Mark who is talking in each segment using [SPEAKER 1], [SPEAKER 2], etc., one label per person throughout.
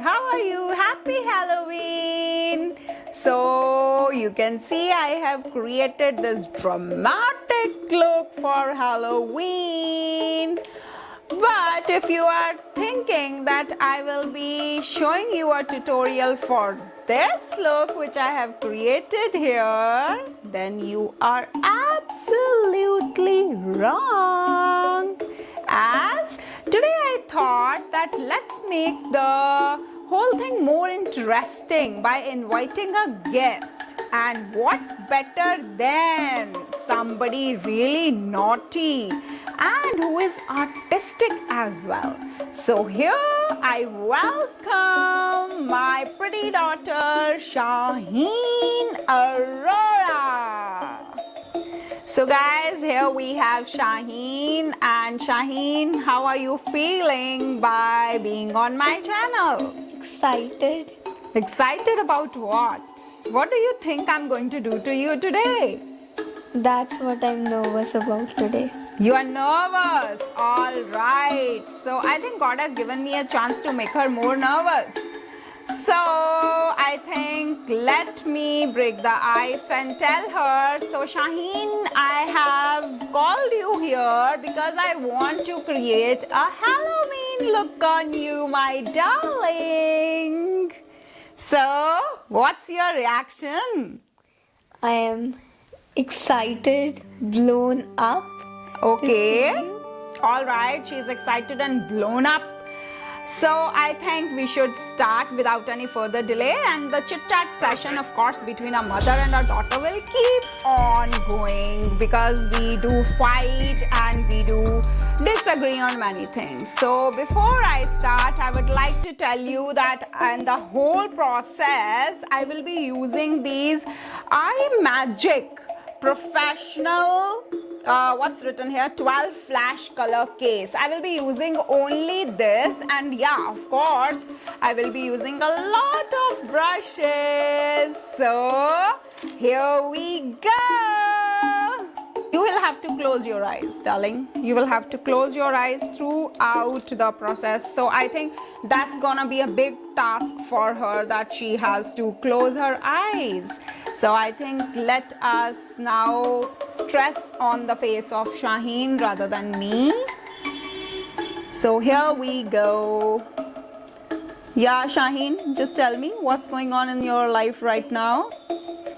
[SPEAKER 1] how are you? Happy Halloween! So you can see I have created this dramatic look for Halloween. But if you are thinking that I will be showing you a tutorial for this look which I have created here, then you are absolutely wrong. As today I thought that let's make the whole thing more interesting by inviting a guest. And what better than somebody really naughty and who is artistic as well. So here I welcome my pretty daughter Shaheen Arora. So guys, here we have Shaheen, and Shaheen, how are you feeling by being on my channel?
[SPEAKER 2] Excited.
[SPEAKER 1] Excited about what? What do you think I'm going to do to you today?
[SPEAKER 2] That's what I'm nervous about today.
[SPEAKER 1] You are nervous. All right. So I think God has given me a chance to make her more nervous. So I think let me break the ice and tell her. So Shaheen, I have called you here because I want to create a Halloween look on you, my darling. So what's your reaction?
[SPEAKER 2] I am excited, blown up.
[SPEAKER 1] Okay. All right. She's excited and blown up. So I think we should start without any further delay, and the chit chat session, of course, between a mother and a daughter will keep on going because we do fight and we do disagree on many things. So before I start, I would like to tell you that in the whole process, I will be using these iMagic professional what's written here, 12 flash color case. I will be using only this, and yeah, of course I will be using a lot of brushes. So here we go. You will have to close your eyes, darling. You will have to close your eyes throughout the process. So I think that's gonna be a big task for her, that she has to close her eyes. So I think let us now stress on the face of Shaheen rather than me. So here we go. Yeah, Shaheen, just tell me what's going on in your life right now.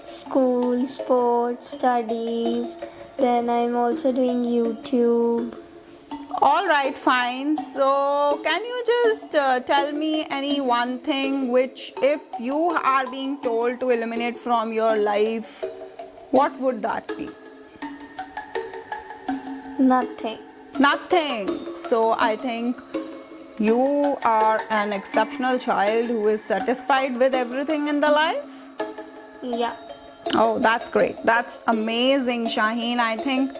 [SPEAKER 2] School, sports, studies. Then I'm also doing YouTube.
[SPEAKER 1] All right, fine. So can you just tell me any one thing which, if you are being told to eliminate from your life, what would that be?
[SPEAKER 2] Nothing.
[SPEAKER 1] Nothing. So I think you are an exceptional child who is satisfied with everything in the life.
[SPEAKER 2] Yeah.
[SPEAKER 1] Oh, that's great. That's amazing, Shaheen. I think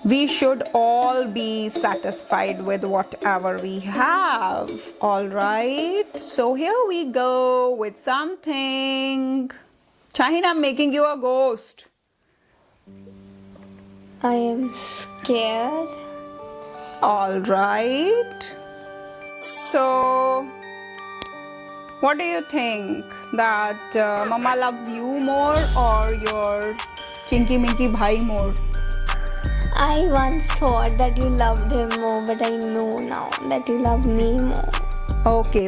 [SPEAKER 1] we should all be satisfied with whatever we have. All right. So here we go with something. Shaheen, I'm making you a ghost.
[SPEAKER 2] I am scared.
[SPEAKER 1] All right. So what do you think? That Mama loves you more or your Chinky Minky Bhai more?
[SPEAKER 2] I once thought that you loved him more, but I know now that you love me more.
[SPEAKER 1] Okay,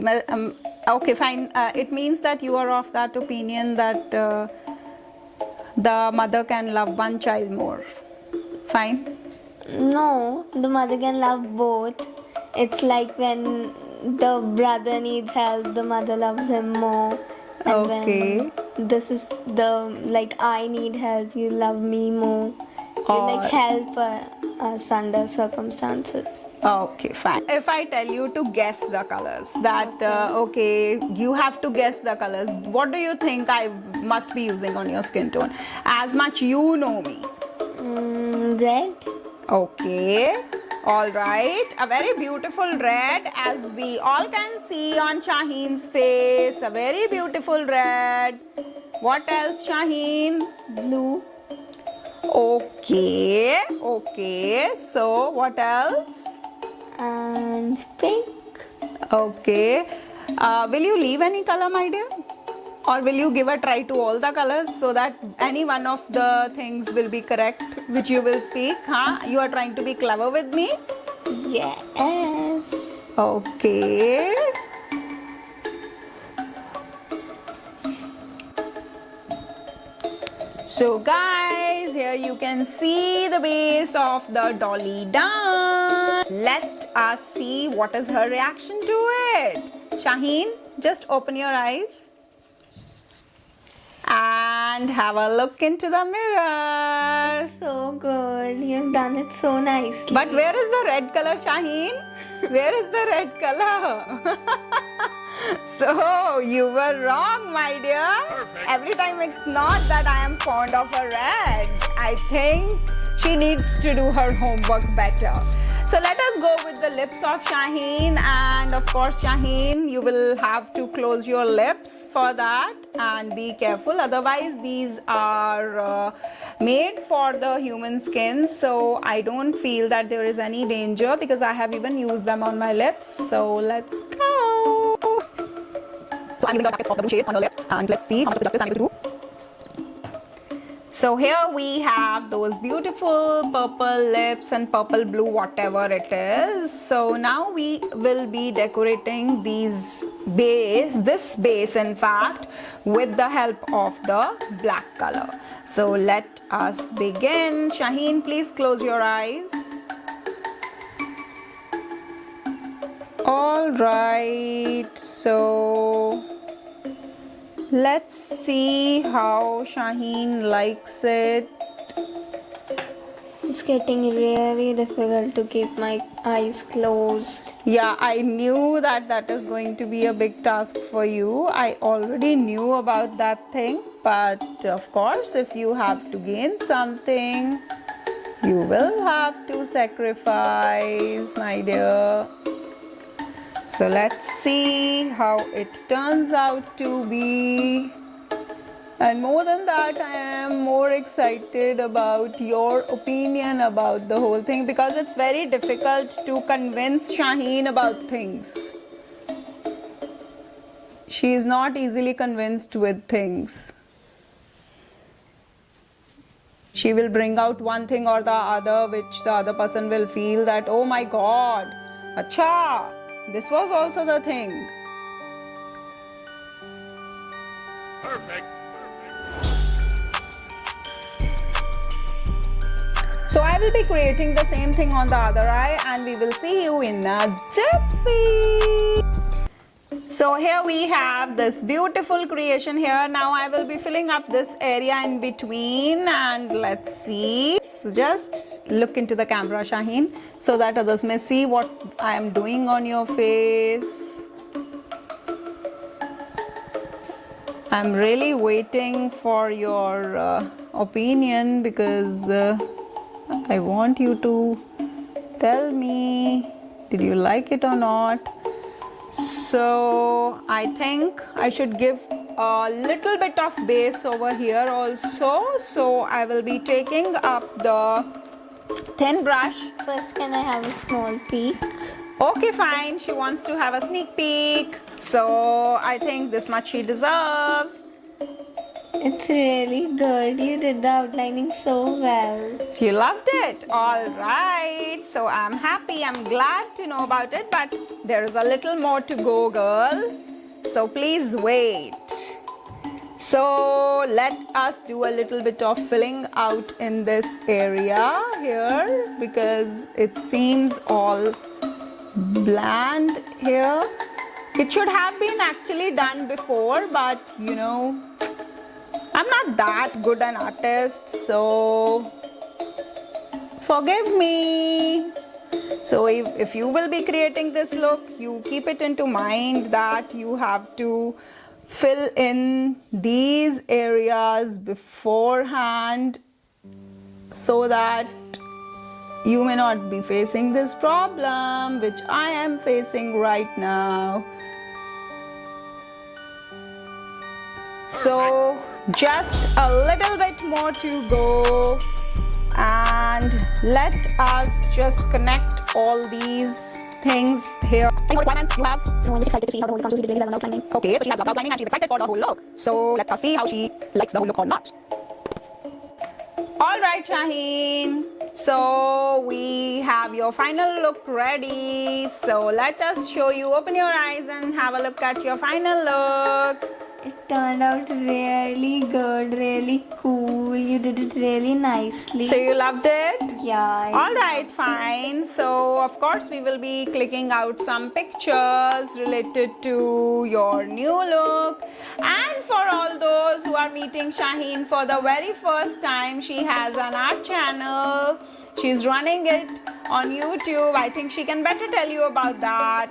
[SPEAKER 1] okay, fine. It means that you are of that opinion that the mother can love one child more. Fine.
[SPEAKER 2] No, the mother can love both. It's like when the brother needs help, the mother loves him more. And
[SPEAKER 1] Okay.
[SPEAKER 2] when this is the, like, I need help, you love me more. You like help us under circumstances.
[SPEAKER 1] Okay, fine. If I tell you to guess the colors, that okay, you have to guess the colors. What do you think I must be using on your skin tone? As much you know me.
[SPEAKER 2] Red.
[SPEAKER 1] Okay. All right. A very beautiful red, as we all can see on Shaheen's face. A very beautiful red. What else, Shaheen?
[SPEAKER 2] Blue.
[SPEAKER 1] Okay. Okay. So what else?
[SPEAKER 2] And pink.
[SPEAKER 1] Okay. Will you leave any color, my dear? Or will you give a try to all the colors so that any one of the things will be correct which you will speak? Huh? You are trying to be clever with me?
[SPEAKER 2] Yes.
[SPEAKER 1] Okay. So guys, here you can see the base of the dolly done. Let us see what is her reaction to it. Shaheen, just open your eyes and have a look into the mirror.
[SPEAKER 2] So good. You've done it so nicely.
[SPEAKER 1] But where is the red color, Shaheen? Where is the red color? So, you were wrong, my dear. Every time it's not that I am fond of a red. I think she needs to do her homework better. So, let us go with the lips of Shaheen. And of course, Shaheen, you will have to close your lips for that. And be careful. Otherwise, these are made for the human skin. So, I don't feel that there is any danger because I have even used them on my lips. So, let's go. So I'm using the darkest of the blue shades on her lips, and let's see how much of the justice I'm able to do. So here we have those beautiful purple lips and purple blue, whatever it is. So now we will be decorating this base in fact, with the help of the black color. So let us begin. Shaheen, please close your eyes. All right, so let's see how Shaheen likes it.
[SPEAKER 2] It's getting really difficult to keep my eyes closed.
[SPEAKER 1] Yeah, I knew that is going to be a big task for you. I already knew about that thing, but of course, if you have to gain something, you will have to sacrifice, my dear. So let's see how it turns out to be. And more than that, I am more excited about your opinion about the whole thing because it's very difficult to convince Shaheen about things. She is not easily convinced with things. She will bring out one thing or the other which the other person will feel that, oh my God, acha. This was also the thing.
[SPEAKER 3] Perfect.
[SPEAKER 1] So I will be creating the same thing on the other eye and we will see you in a jiffy. So here we have this beautiful creation here. Now I will be filling up this area in between and let's see. So just look into the camera, Shaheen, so that others may see what I am doing on your face. I'm really waiting for your opinion because I want you to tell me, did you like it or not? So I think I should give a little bit of base over here also. So I will be taking up the thin brush.
[SPEAKER 2] First, can I have a small peek?
[SPEAKER 1] Okay, fine. She wants to have a sneak peek. So I think this much she deserves.
[SPEAKER 2] It's really good. You did the outlining so well.
[SPEAKER 1] You loved it. All right. So I'm happy. I'm glad to know about it. But there is a little more to go, girl. So please wait. So let us do a little bit of filling out in this area here because it seems all bland here. It should have been actually done before, but you know, I'm not that good an artist, so forgive me. So if you will be creating this look, you keep it into mind that you have to fill in these areas beforehand so that you may not be facing this problem which I am facing right now. So just a little bit more to go and let us just connect all these things here. Any more requirements you have?
[SPEAKER 2] No, I'm just excited to see how the whole comes to be doing without lining.
[SPEAKER 1] Okay, so she has loved outlining and she's excited for the whole look. So let us see how she likes the whole look or not. All right, Shaheen. So we have your final look ready. So let us show you. Open your eyes and have a look at your final look.
[SPEAKER 2] It turned out really good, really cool. You did it really nicely.
[SPEAKER 1] So you loved it?
[SPEAKER 2] Yeah.
[SPEAKER 1] All right, fine. So of course we will be clicking out some pictures related to your new look. And for all those who are meeting Shaheen for the very first time, she has an art channel. She's running it on YouTube. I think she can better tell you about that.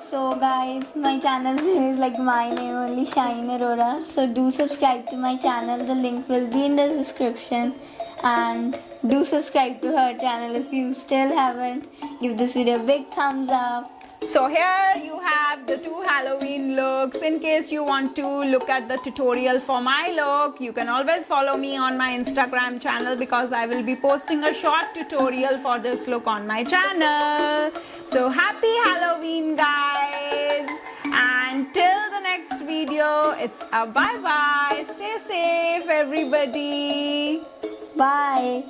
[SPEAKER 2] So guys, my channel is like my name only, Shine Arora. So do subscribe to my channel. The link will be in the description. And do subscribe to her channel if you still haven't. Give this video a big thumbs up.
[SPEAKER 1] So here you have the two Halloween looks. In case you want to look at the tutorial for my look, you can always follow me on my Instagram channel because I will be posting a short tutorial for this look on my channel. So happy Halloween, guys. And till the next video, it's a bye-bye. Stay safe, everybody.
[SPEAKER 2] Bye.